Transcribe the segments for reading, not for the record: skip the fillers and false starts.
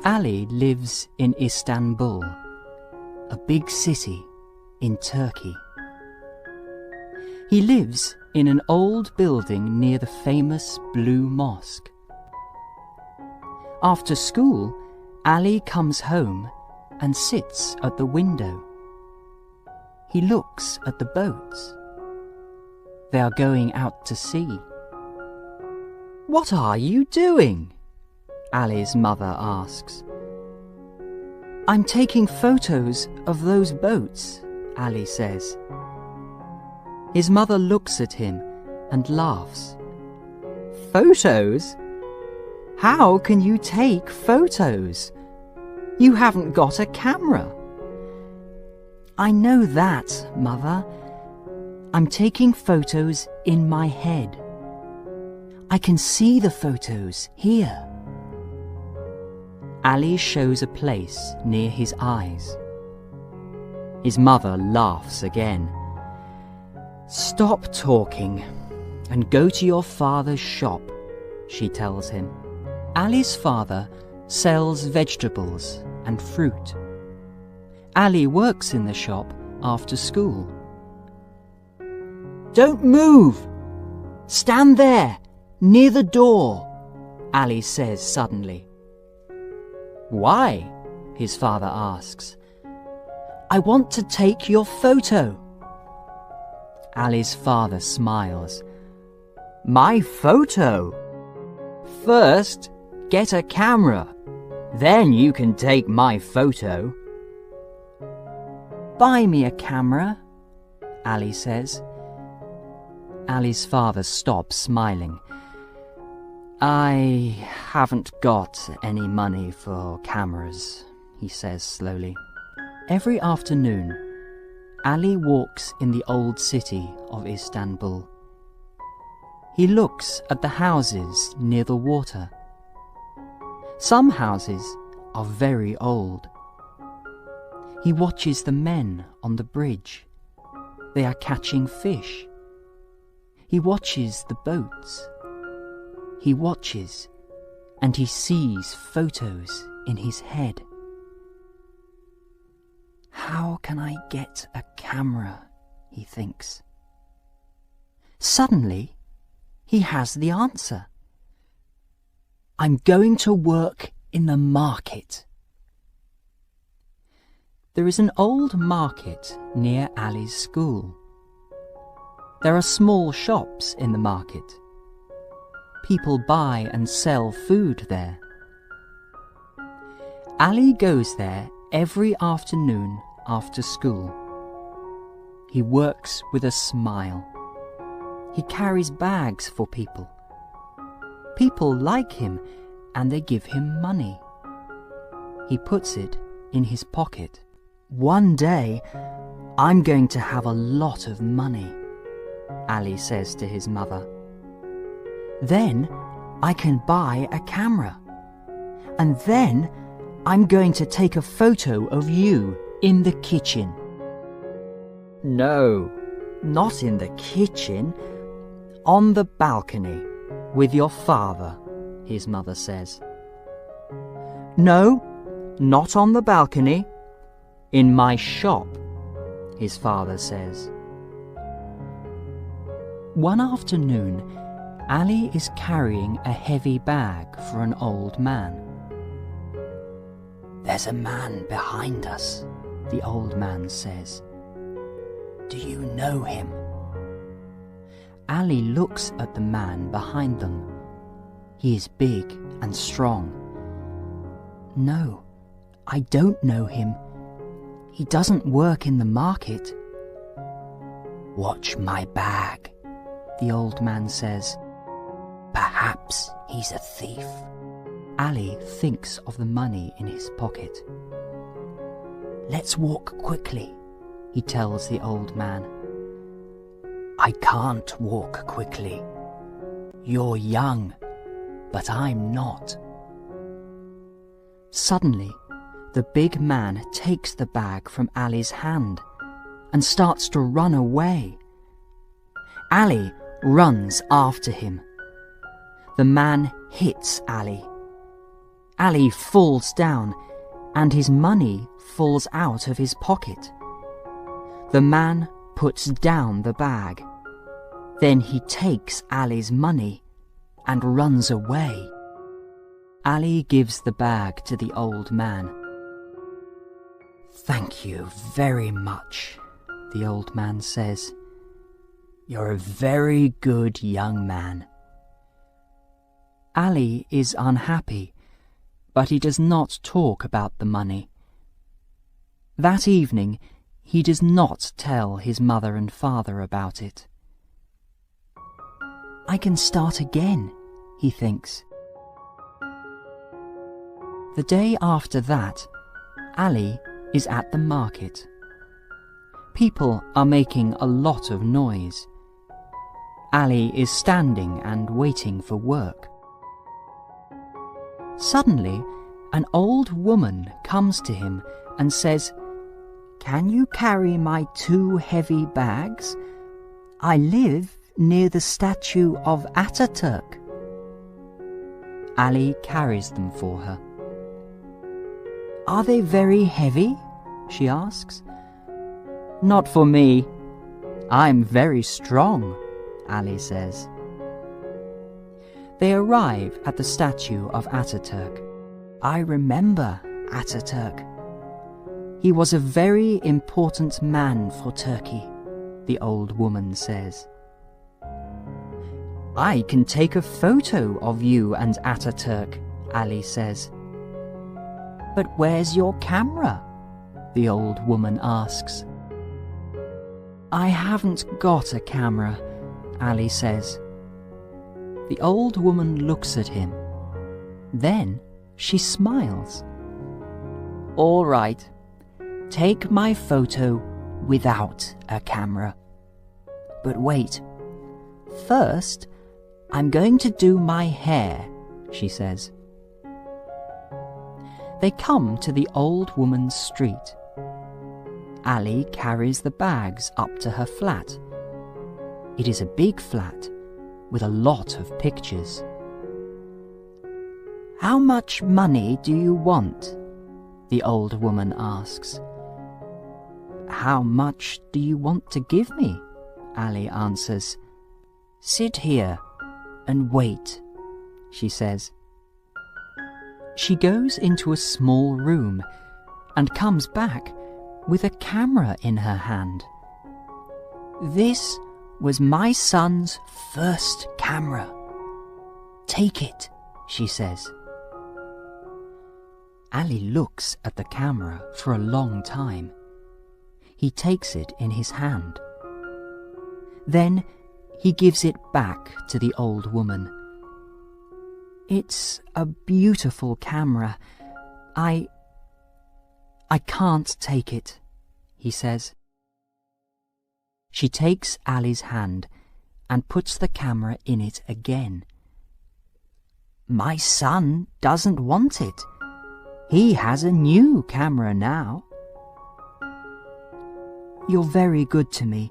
Ali lives in Istanbul, a big city in Turkey. He lives in an old building near the famous Blue Mosque. After school, Ali comes home and sits at the window. He looks at the boats. They are going out to sea. "What are you doing?" Ali's mother asks. "I'm taking photos of those boats," Ali says. His mother looks at him and laughs. "Photos? How can you take photos? You haven't got a camera." "I know that, Mother. I'm taking photos in my head. I can see the photos here." Ali shows a place near his eyes. His mother laughs again. "Stop talking and go to your father's shop," she tells him. Ali's father sells vegetables and fruit. Ali works in the shop after school. "Don't move! Stand there, near the door," Ali says suddenly. "Why?" his father asks. "I want to take your photo." Ali's father smiles. "My photo? First, get a camera. Then you can take my photo." "Buy me a camera," Ali says. Ali's father stops smiling. "I haven't got any money for cameras," he says slowly. Every afternoon, Ali walks in the old city of Istanbul. He looks at the houses near the water. Some houses are very old. He watches the men on the bridge. They are catching fish. He watches the boats. He watches, and he sees photos in his head. "How can I get a camera?" he thinks. Suddenly, he has the answer. "I'm going to work in the market." There is an old market near Ali's school. There are small shops in the market. People buy and sell food there. Ali goes there every afternoon after school. He works with a smile. He carries bags for people. People like him and they give him money. He puts it in his pocket. "One day, I'm going to have a lot of money," Ali says to his mother. "Then I can buy a camera. And then I'm going to take a photo of you in the kitchen." "No, not in the kitchen. On the balcony with your father," his mother says. "No, not on the balcony. In my shop," his father says. One afternoon, Ali is carrying a heavy bag for an old man. "There's a man behind us," the old man says. "Do you know him?" Ali looks at the man behind them. He is big and strong. "No, I don't know him. He doesn't work in the market." "Watch my bag," the old man says. "Perhaps he's a thief." Ali thinks of the money in his pocket. "Let's walk quickly," he tells the old man. "I can't walk quickly. You're young, but I'm not." Suddenly, the big man takes the bag from Ali's hand and starts to run away. Ali runs after him. The man hits Ali. Ali falls down, and his money falls out of his pocket. The man puts down the bag. Then he takes Ali's money and runs away. Ali gives the bag to the old man. "Thank you very much," the old man says. "You're a very good young man." Ali is unhappy, but he does not talk about the money. That evening, he does not tell his mother and father about it. "I can start again," he thinks. The day after that, Ali is at the market. People are making a lot of noise. Ali is standing and waiting for work. Suddenly, an old woman comes to him and says, "Can you carry my 2 heavy bags? I live near the statue of Ataturk." Ali carries them for her. "Are they very heavy?" she asks. "Not for me. I'm very strong," Ali says. They arrive at the statue of Ataturk. "I remember Ataturk. He was a very important man for Turkey," the old woman says. "I can take a photo of you and Ataturk," Ali says. "But where's your camera?" the old woman asks. "I haven't got a camera," Ali says. The old woman looks at him. Then she smiles. "All right, take my photo without a camera. But wait, first I'm going to do my hair," she says. They come to the old woman's street. Ali carries the bags up to her flat. It is a big flat with a lot of pictures. "How much money do you want?" the old woman asks. "How much do you want to give me?" Ali answers. "Sit here and wait," she says. She goes into a small room and comes back with a camera in her hand. "This was my son's first camera. Take it," she says. Ali looks at the camera for a long time. He takes it in his hand. Then he gives it back to the old woman. "It's a beautiful camera. I can't take it," he says. She takes Ali's hand and puts the camera in it again. "My son doesn't want it. He has a new camera now." "You're very good to me.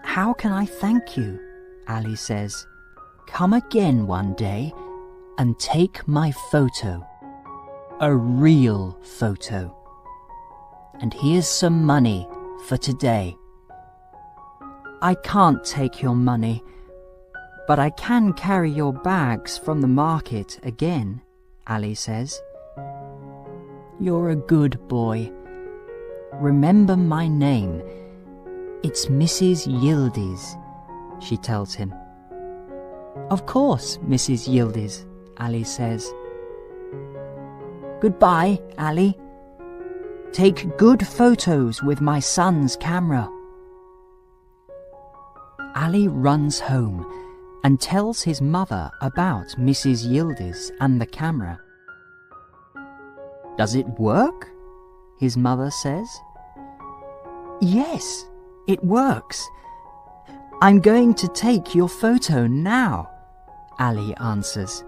How can I thank you?" Ali says. "Come again one day and take my photo. A real photo. And here's some money for today." "I can't take your money, but I can carry your bags from the market again," Ali says. "You're a good boy. Remember my name. It's Mrs. Yildiz," she tells him. "Of course, Mrs. Yildiz," Ali says. "Goodbye, Ali. Take good photos with my son's camera." Ali runs home and tells his mother about Mrs. Yildiz and the camera. "Does it work?" his mother says. "Yes, it works. I'm going to take your photo now," Ali answers.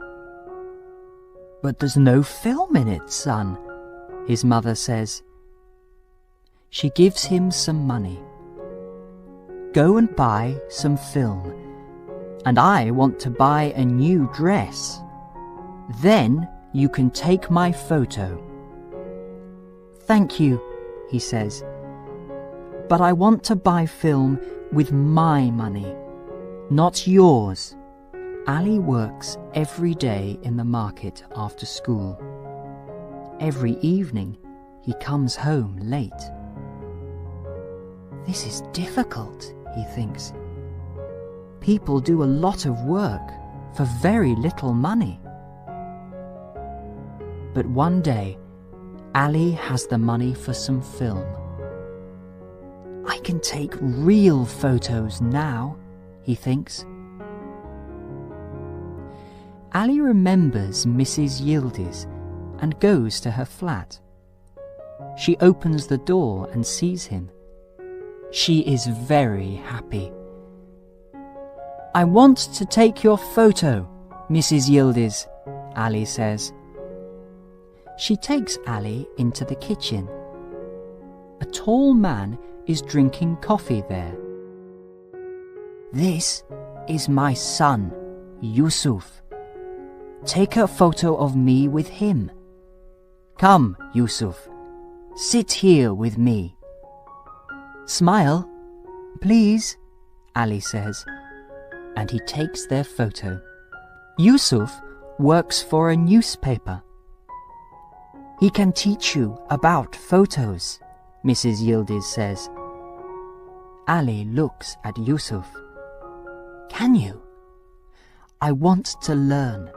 "But there's no film in it, son," his mother says. She gives him some money. "Go and buy some film, and I want to buy a new dress. Then you can take my photo." "Thank you," he says, "but I want to buy film with my money, not yours." Ali works every day in the market after school. Every evening, he comes home late. "This is difficult," he thinks. "People do a lot of work for very little money." But one day, Ali has the money for some film. "I can take real photos now," he thinks. Ali remembers Mrs. Yildiz and goes to her flat. She opens the door and sees him. She is very happy. "I want to take your photo, Mrs. Yildiz," Ali says. She takes Ali into the kitchen. A tall man is drinking coffee there. "This is my son, Yusuf. Take a photo of me with him. Come, Yusuf, sit here with me." "Smile, please," Ali says, and he takes their photo. Yusuf works for a newspaper. "He can teach you about photos," Mrs. Yildiz says. Ali looks at Yusuf. "Can you? I want to learn.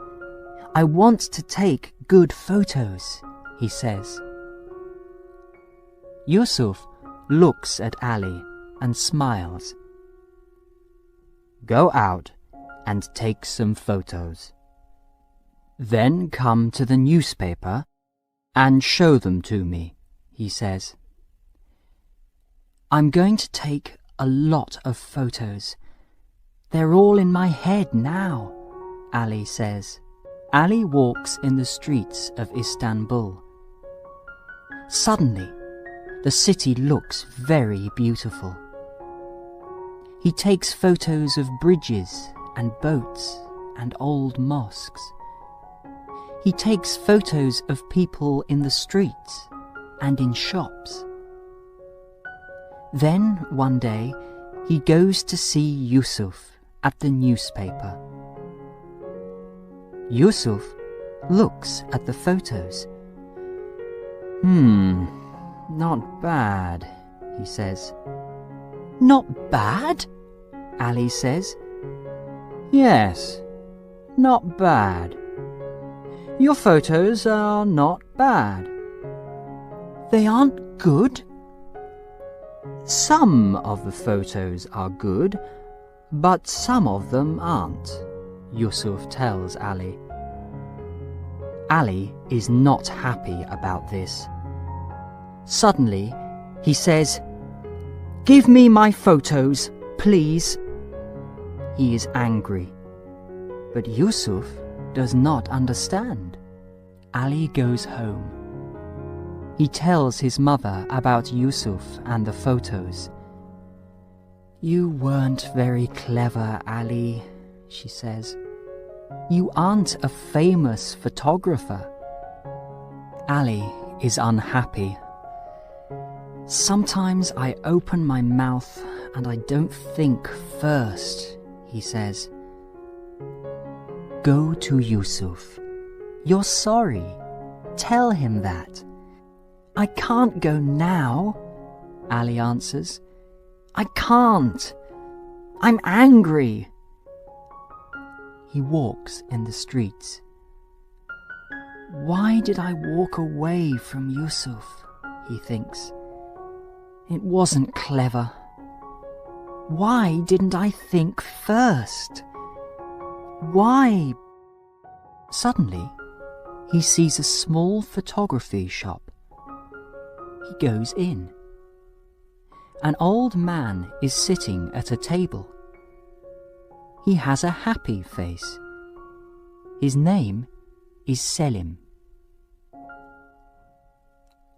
I want to take good photos," he says. Yusuf looks at Ali and smiles. "Go out and take some photos. Then come to the newspaper and show them to me," he says. "I'm going to take a lot of photos. They're all in my head now," Ali says. Ali walks in the streets of Istanbul. Suddenly, the city looks very beautiful. He takes photos of bridges and boats and old mosques. He takes photos of people in the streets and in shops. Then, one day, he goes to see Yusuf at the newspaper. Yusuf looks at the photos. Not bad," he says. "Not bad?" Ali says. "Yes, not bad. Your photos are not bad." "They aren't good?" "Some of the photos are good, but some of them aren't," Yusuf tells Ali. Ali is not happy about this. Suddenly, he says, "Give me my photos, please." He is angry, but Yusuf does not understand. Ali goes home. He tells his mother about Yusuf and the photos. "You weren't very clever, Ali," she says. "You aren't a famous photographer." Ali is unhappy. "Sometimes I open my mouth and I don't think first," he says. "Go to Yusuf. You're sorry. Tell him that." "I can't go now," Ali answers. "I can't. I'm angry." He walks in the streets. "Why did I walk away from Yusuf?" he thinks. "It wasn't clever. Why didn't I think first? Why?" Suddenly, he sees a small photography shop. He goes in. An old man is sitting at a table. He has a happy face. His name is Selim.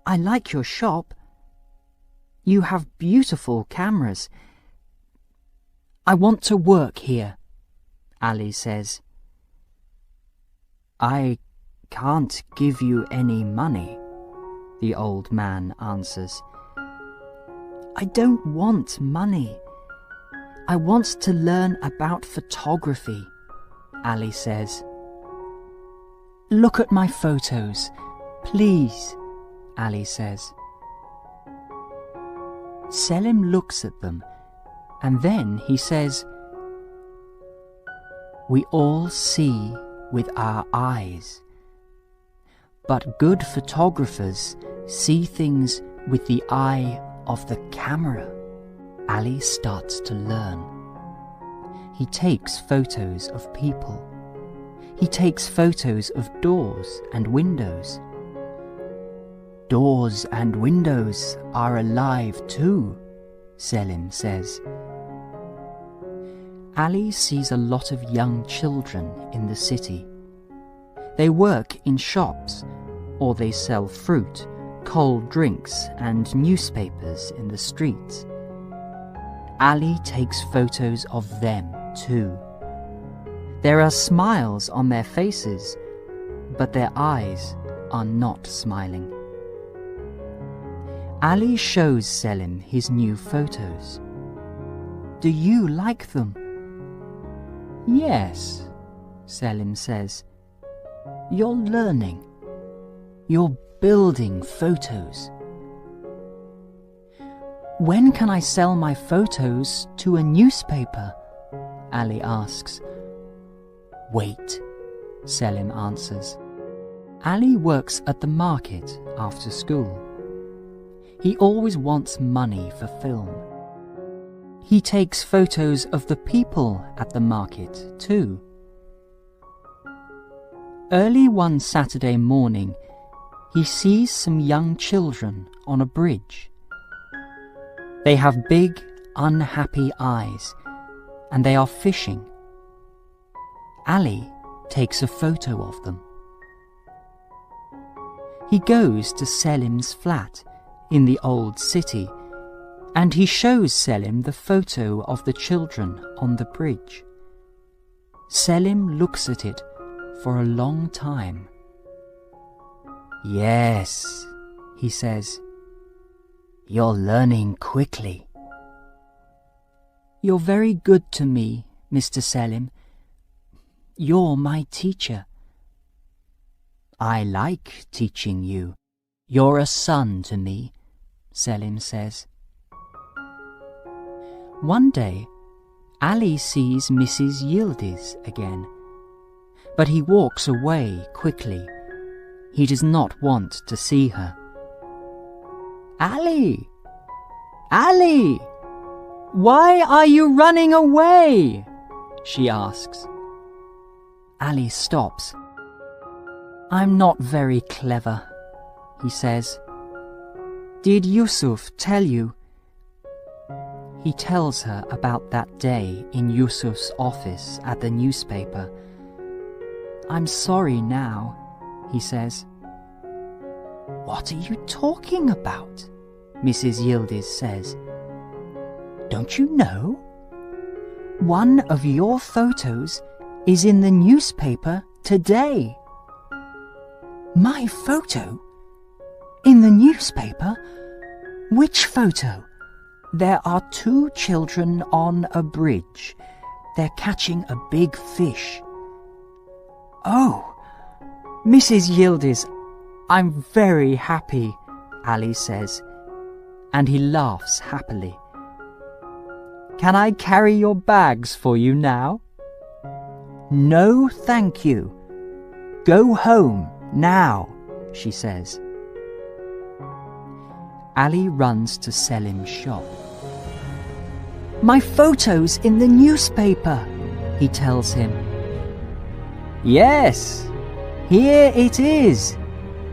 "I like your shop. You have beautiful cameras. I want to work here," Ali says. "I can't give you any money," the old man answers. "I don't want money. I want to learn about photography," Ali says. "Look at my photos, please," Ali says. Selim looks at them, and then he says, "We all see with our eyes, but good photographers see things with the eye of the camera." Ali starts to learn. He takes photos of people. He takes photos of doors and windows. "Doors and windows are alive too," Selim says. Ali sees a lot of young children in the city. They work in shops, or they sell fruit, cold drinks, and newspapers in the streets. Ali takes photos of them too. There are smiles on their faces, but their eyes are not smiling. Ali shows Selim his new photos. "Do you like them?" "Yes," Selim says. "You're learning. You're building photos." "When can I sell my photos to a newspaper?" Ali asks. "Wait," Selim answers. Ali works at the market after school. He always wants money for film. He takes photos of the people at the market too. Early one Saturday morning, he sees some young children on a bridge. They have big, unhappy eyes, and they are fishing. Ali takes a photo of them. He goes to Selim's flat in the old city, and he shows Selim the photo of the children on the bridge. Selim looks at it for a long time. "Yes," he says. "You're learning quickly." "You're very good to me, Mr. Selim. You're my teacher." "I like teaching you. You're a son to me," Selim says. One day, Ali sees Mrs. Yildiz again, but he walks away quickly. He does not want to see her. "Ali! Ali! Why are you running away?" she asks. Ali stops. "I'm not very clever," he says. "Did Yusuf tell you?" He tells her about that day in Yusuf's office at the newspaper. "I'm sorry now," he says. "What are you talking about?" Mrs. Yildiz says. "Don't you know? One of your photos is in the newspaper today." "My photo? In the newspaper? Which photo?" "There are 2 children on a bridge. They're catching a big fish." "Oh, Mrs. Yildiz, I'm very happy," Ali says, and he laughs happily. "Can I carry your bags for you now?" "No, thank you. Go home now," she says. Ali runs to Selim's shop. "My photo's in the newspaper," he tells him. "Yes, here it is,"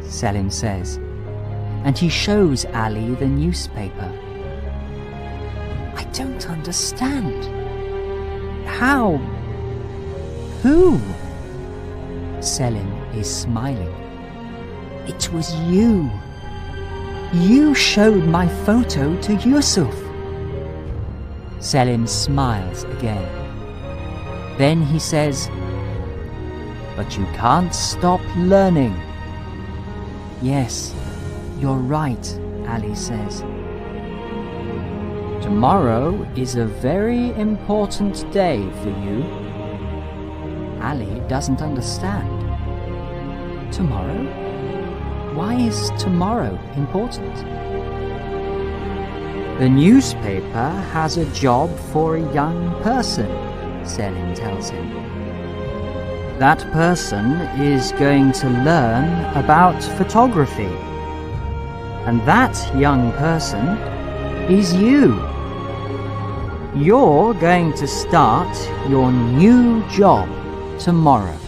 Selim says, and he shows Ali the newspaper. "I don't understand. How? Who?" Selim is smiling. "It was you. You showed my photo to Yusuf." Selim smiles again. Then he says, but you can't stop learning. Yes, you're right, Ali says. Tomorrow is a very important day for you. Ali doesn't understand. Tomorrow? Why is tomorrow important? The newspaper has a job for a young person, Selim tells him. That person is going to learn about photography. And that young person is you. You're going to start your new job tomorrow.